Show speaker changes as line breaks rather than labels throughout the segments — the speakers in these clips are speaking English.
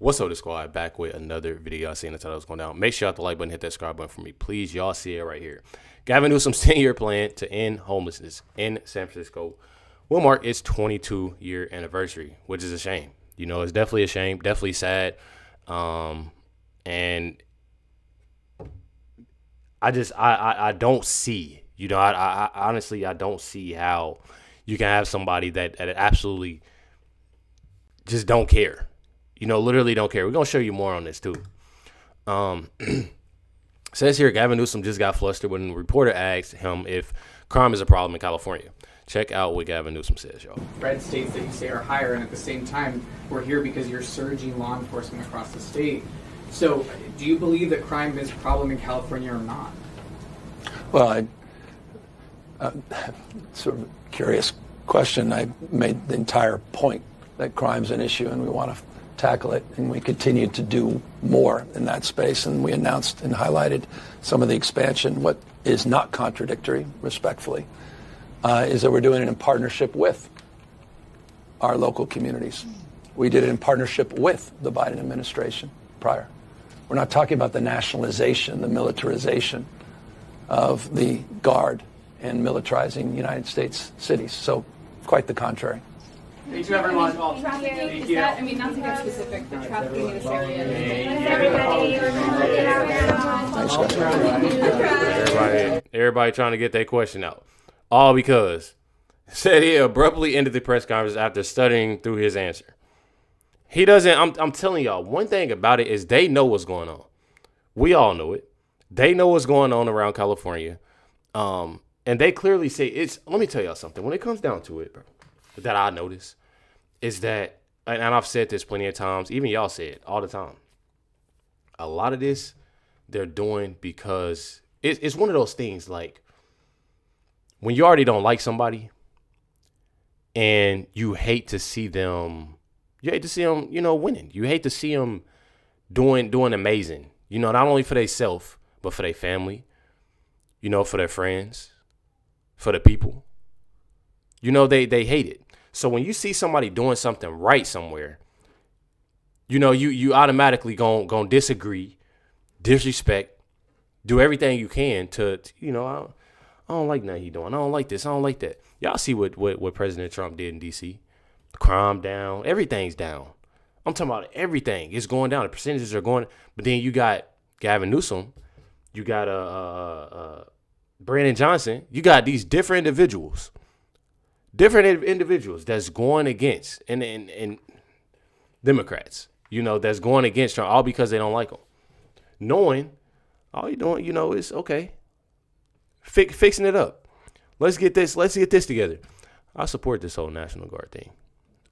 What's up, the squad? Back with another video. I seen the title was going down. Make sure you hit the like button, hit that subscribe button for me, please. Y'all see it right here. Gavin Newsom's 10-year plan to end homelessness in San Francisco will mark its 22-year anniversary, which is a shame. You know, it's definitely a shame, definitely sad. And I don't see, you know, I honestly, I don't see how you can have somebody that absolutely just don't care. You know, literally don't care. We're going to show you more on this, too. Says here, Gavin Newsom just got flustered when a reporter asked him if crime is a problem in California. Check out what Gavin Newsom says, y'all.
Red states that you say are higher, and at the same time, we're here because you're surging law enforcement across the state. So, do you believe that crime is a problem in California or not?
Well, sort of a curious question. I made the entire point that crime's an issue, and we want to tackle it, and we continue to do more in that space. And we announced and highlighted some of the expansion. What is not contradictory, respectfully, is that we're doing it in partnership with our local communities. We did it in partnership with the Biden administration prior. We're not talking about the nationalization, the militarization of the Guard and militarizing United States cities. So quite the contrary.
Thank you, everyone.
Trafficking, is that, I mean, not to get specific, but trafficking in this area.
Everybody trying to get their question out. All because said he abruptly ended the press conference after studying through his answer. He doesn't, I'm telling y'all, one thing about it is they know what's going on. We all know it. They know what's going on around California. And they clearly say let me tell y'all something. When it comes down to it, bro, that I notice is that, and I've said this plenty of times, even y'all say it all the time. A lot of this they're doing because it's one of those things like when you already don't like somebody and you hate to see them, you know, winning. You hate to see them doing amazing, you know, not only for themselves, but for their family, you know, for their friends, for the people. You know, they hate it. So when you see somebody doing something right somewhere, you know, you automatically gon' disagree, disrespect, do everything you can to you know, I don't like nothing he doing. I don't like this. I don't like that. Y'all see what President Trump did in D.C. Crime down. Everything's down. I'm talking about everything. It's going down. The percentages are going. But then you got Gavin Newsom. You got Brandon Johnson. You got these different individuals that's going against and Democrats, you know, that's going against Trump, all because they don't like him. Knowing all you're doing, you know, is okay. Fixing it up. Let's get this together. I support this whole National Guard thing.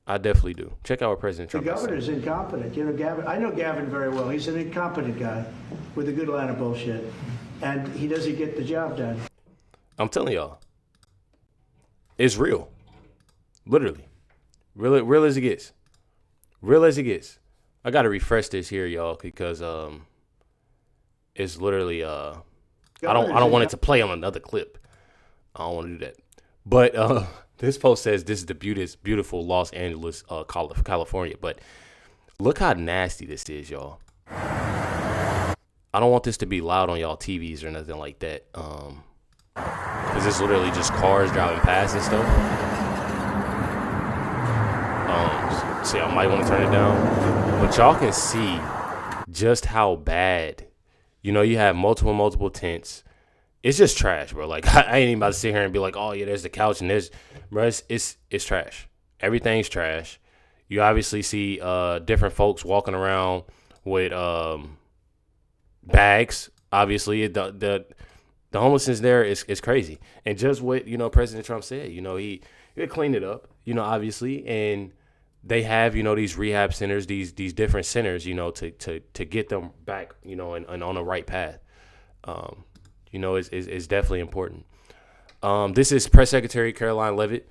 I definitely do. Check out what President Trump
The governor's incompetent. You know, Gavin. I know Gavin very well. He's an incompetent guy with a good line of bullshit, and he doesn't get the job done.
I'm telling y'all, it's real. Literally. Real as it gets. Real as it gets. I gotta refresh this here, y'all, because it's literally I don't want it to play on another clip. I don't want to do that. But this post says this is the beautiful Los Angeles, California. But look how nasty this is, y'all. I don't want this to be loud on y'all TVs or nothing like that. Because it's literally just cars driving past and stuff. So y'all might want to turn it down. But y'all can see just how bad. You know, you have multiple tents. It's just trash, bro. Like, I ain't even about to sit here and be like, oh, yeah, there's the couch and there's, bro, it's trash. Everything's trash. You obviously see different folks walking around with bags. Obviously, the homelessness there is crazy. And just what, you know, President Trump said, you know, he cleaned it up, you know, obviously. And they have, you know, these rehab centers, these different centers, you know, to get them back, you know, and on the right path. You know, it's definitely important. This is Press Secretary Caroline Leavitt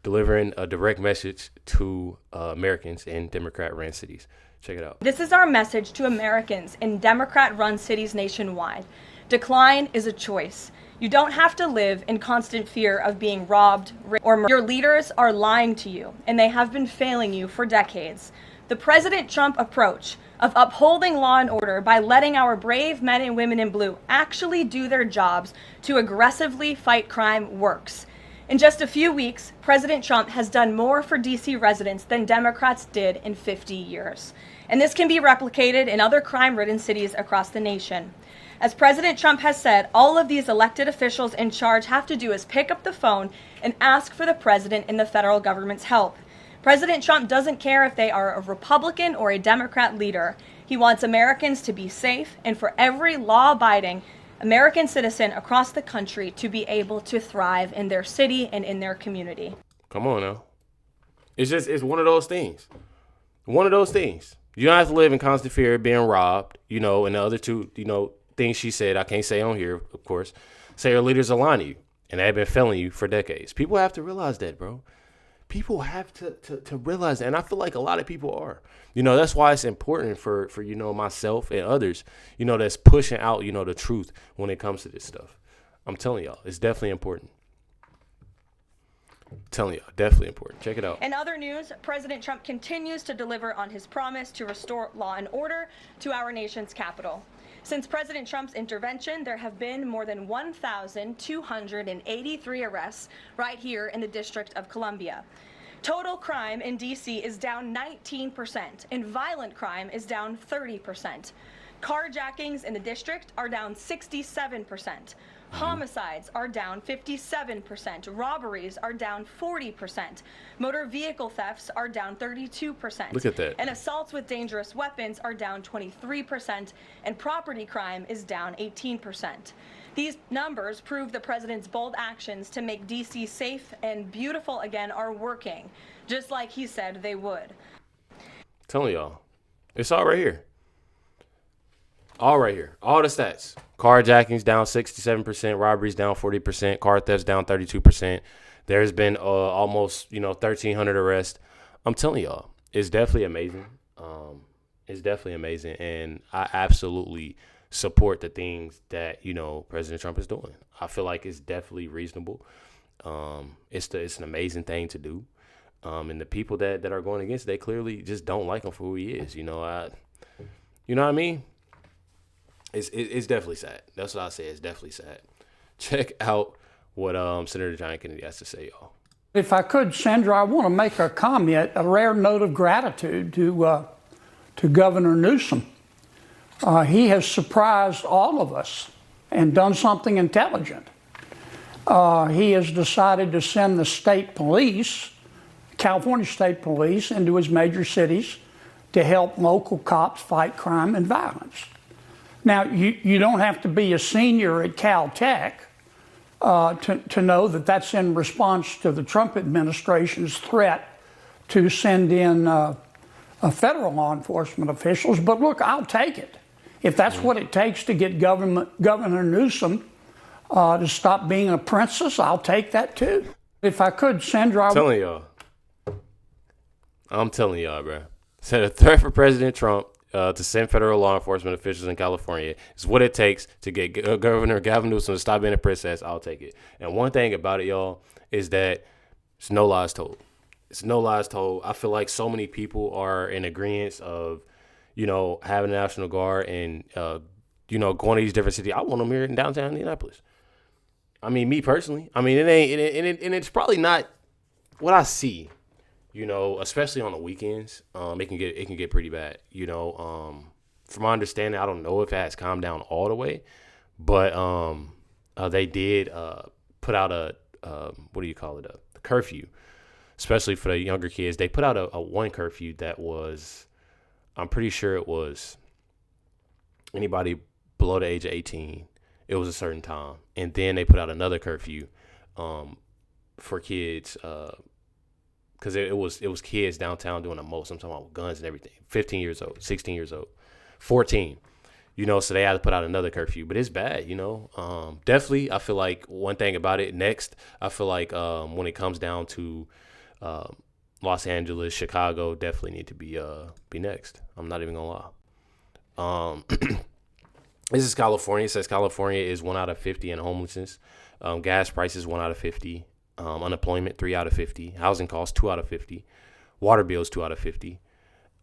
delivering a direct message to Americans in Democrat-run cities. Check it out.
This is our message to Americans in Democrat-run cities nationwide. Decline is a choice. You don't have to live in constant fear of being robbed or murdered. Your leaders are lying to you, and they have been failing you for decades. The President Trump approach of upholding law and order by letting our brave men and women in blue actually do their jobs to aggressively fight crime works. In just a few weeks, President Trump has done more for D.C. residents than Democrats did in 50 years. And this can be replicated in other crime-ridden cities across the nation. As President Trump has said, all of these elected officials in charge have to do is pick up the phone and ask for the president and the federal government's help. President Trump doesn't care if they are a Republican or a Democrat leader. He wants Americans to be safe and for every law-abiding American citizen across the country to be able to thrive in their city and in their community.
Come on now. It's one of those things. One of those things. You don't have to live in constant fear of being robbed, and the other two, things she said, I can't say on here, of course, say her leaders are lying to you, and they have been failing you for decades. People have to realize that, bro. People have to realize that, and I feel like a lot of people are. That's why it's important for myself and others, that's pushing out, the truth when it comes to this stuff. I'm telling y'all, it's definitely important. I'm telling y'all, definitely important. Check it out.
In other news, President Trump continues to deliver on his promise to restore law and order to our nation's capital. Since President Trump's intervention, there have been more than 1,283 arrests right here in the District of Columbia. Total crime in D.C. is down 19%, and violent crime is down 30%. Carjackings in the district are down 67%. Homicides are down 57%. Robberies are down 40%. Motor vehicle thefts are down 32%.
Look at that.
And assaults with dangerous weapons are down 23%. And property crime is down 18%. These numbers prove the president's bold actions to make D.C. safe and beautiful again are working, just like he said they would.
Telling y'all, it's all right here. All right here. All the stats. Carjackings down 67%, robberies down 40%, car thefts down 32%. There's been almost, 1,300 arrests. I'm telling y'all, it's definitely amazing. It's definitely amazing. And I absolutely support the things that, President Trump is doing. I feel like it's definitely reasonable. It's an amazing thing to do. And the people that are going against it, they clearly just don't like him for who he is. You know what I mean? It's definitely sad. That's what I say. It's definitely sad. Check out what Senator John Kennedy has to say, y'all.
If I could, Sandra, I want to make a comment, a rare note of gratitude to Governor Newsom. He has surprised all of us and done something intelligent. He has decided to send the state police, California State Police, into his major cities to help local cops fight crime and violence. Now, you don't have to be a senior at Caltech to know that that's in response to the Trump administration's threat to send in federal law enforcement officials. But look, I'll take it. If that's what it takes to get Governor Newsom to stop being a princess, I'll take that too. If I could, Sandra.
I'm telling y'all, bro. Said a threat for President Trump to send federal law enforcement officials in California is what it takes to get Governor Gavin Newsom to stop being a princess. I'll take it. And one thing about it, y'all, is that it's no lies told. It's no lies told. I feel like so many people are in agreement of, having a National Guard and, going to these different cities. I want them here in downtown Indianapolis. I mean, me personally. I mean, it's probably not what I see. Especially on the weekends, it can get pretty bad. From my understanding, I don't know if it has calmed down all the way, but they did put out a curfew, especially for the younger kids. They put out a one curfew that was, I'm pretty sure it was anybody below the age of 18. It was a certain time, and then they put out another curfew for kids. Because it was kids downtown doing the most. I'm talking about guns and everything. 15 years old, 16 years old, 14. So they had to put out another curfew. But it's bad, Definitely, I feel like one thing about it, next, I feel like when it comes down to Los Angeles, Chicago, definitely need to be next. I'm not even going to lie. This is California. It says California is 1 out of 50 in homelessness. Gas prices 1 out of 50. Unemployment 3 out of 50. Housing costs 2 out of 50. Water bills 2 out of 50.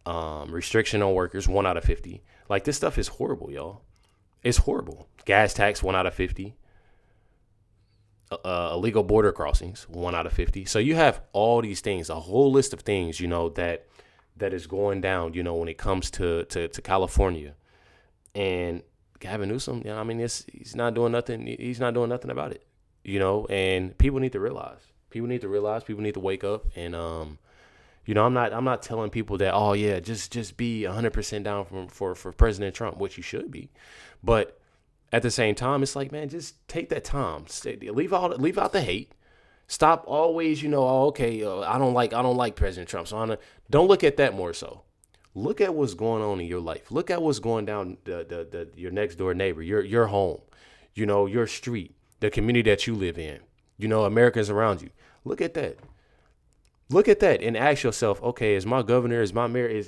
Restriction on workers, 1 out of 50. Like, this stuff is horrible, y'all. It's horrible. Gas tax, 1 out of 50. Illegal border crossings, 1 out of 50. So you have all these things, a whole list of things, that is going down, when it comes to California. And Gavin Newsom, he's not doing nothing. He's not doing nothing about it, and people need to realize. People need to wake up. And, I'm not telling people that, oh yeah, just be 100% down for President Trump, which you should be. But at the same time, it's like, man, just take that time. Leave out the hate. Stop always, I don't like President Trump. So don't look at that more so. Look at what's going on in your life. Look at what's going down your next door neighbor, your home, your street, the community that you live in, Americans around you. Look at that. Look at that and ask yourself, okay, is my governor, is my mayor, is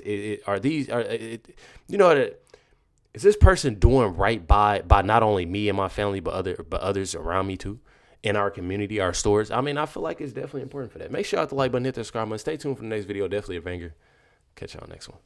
this person doing right by not only me and my family, but others around me too, in our community, our stores? I feel like it's definitely important for that. Make sure you hit the like button, hit the subscribe button. Stay tuned for the next video. Definitely a banger. Catch y'all next one.